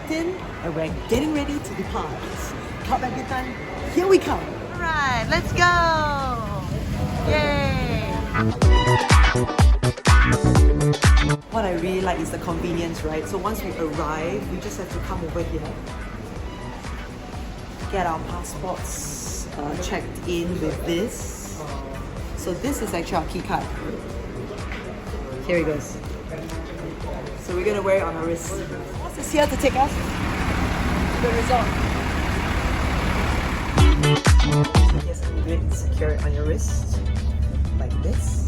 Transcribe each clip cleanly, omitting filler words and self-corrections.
checked in and we're getting ready to depart. Clubmed Bintan, here we come. Alright, let's go! Yay! What I really like is the convenience, right? So once we arrive, we just have to come over here, get our passports checked in with this. So this is actually our key card. Here it goes. So we're gonna wear it on our wrist. What's this here to take us to the resort? So here's how you do it. Secure it on your wrist like this.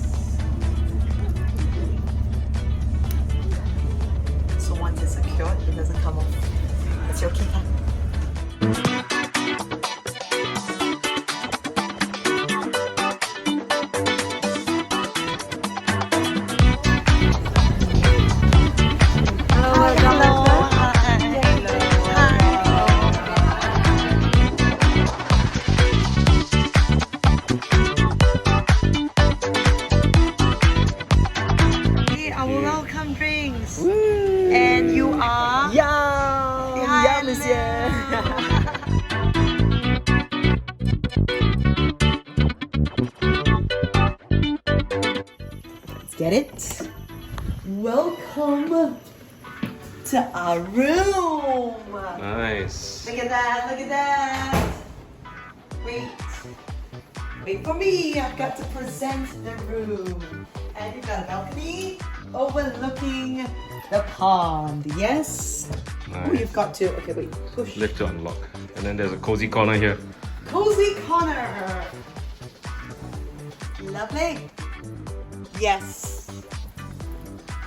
So once it's secured, it doesn't come off. It's your key card. And you are? Yum! Yum is here! Let's get it. Welcome to our room. Nice. Look at that, look at that. Wait for me. I've got to present the room. And you've got a balcony overlooking the pond. Yes? Nice. Oh, you've got to, okay, wait, push. Lift to unlock. And then there's a cozy corner here. Cozy corner. Lovely. Yes.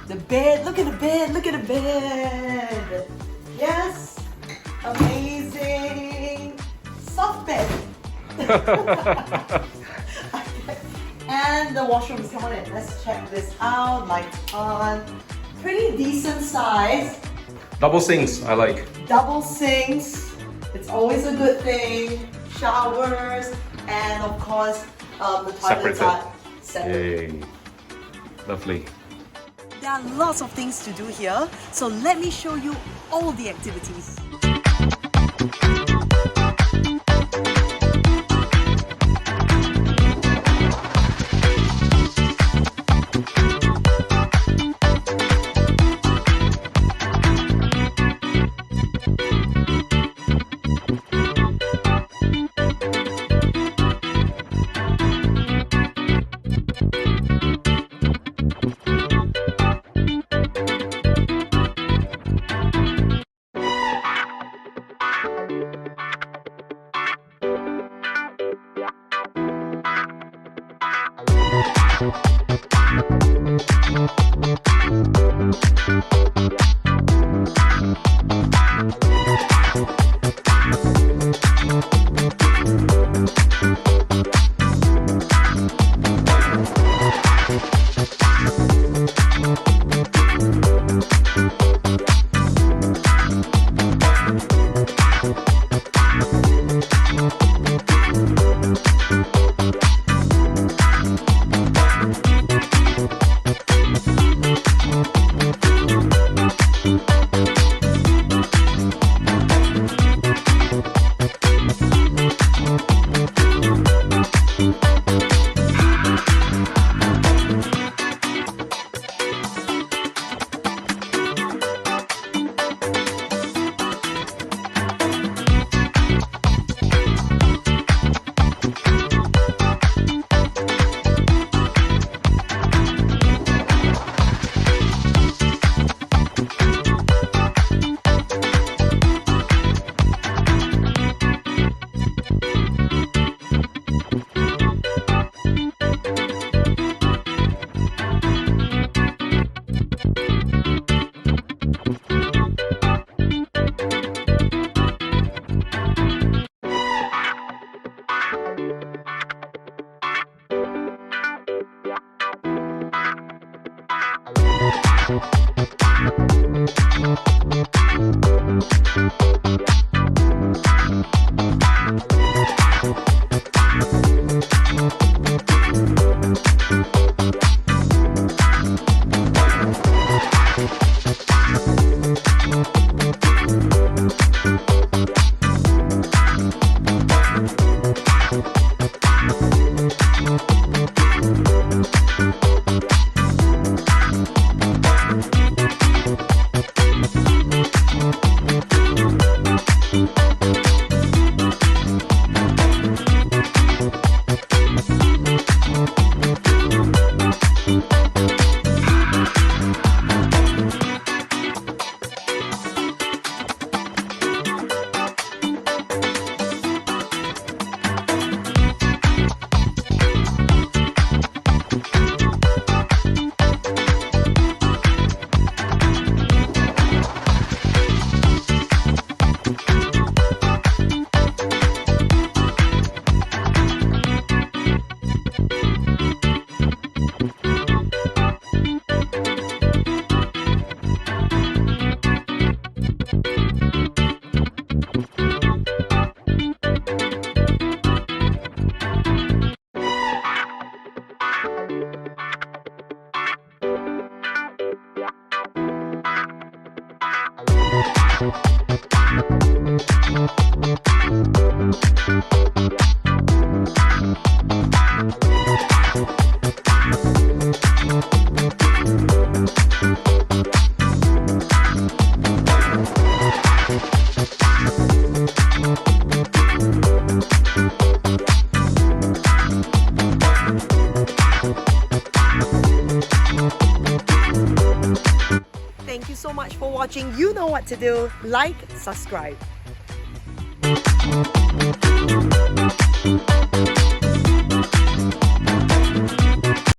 The bed, look at the bed, look at the bed. Yes. Amazing. Soft bed. And the washrooms, come on in. Let's check this out. Lights on. Pretty decent size. Double sinks, I like. Double sinks. It's always a good thing. Showers. And of course, the toilets are separate. Yay. Lovely. There are lots of things to do here. So let me show you all the activities. Thank you so much for watching. You know what to do. Like, subscribe.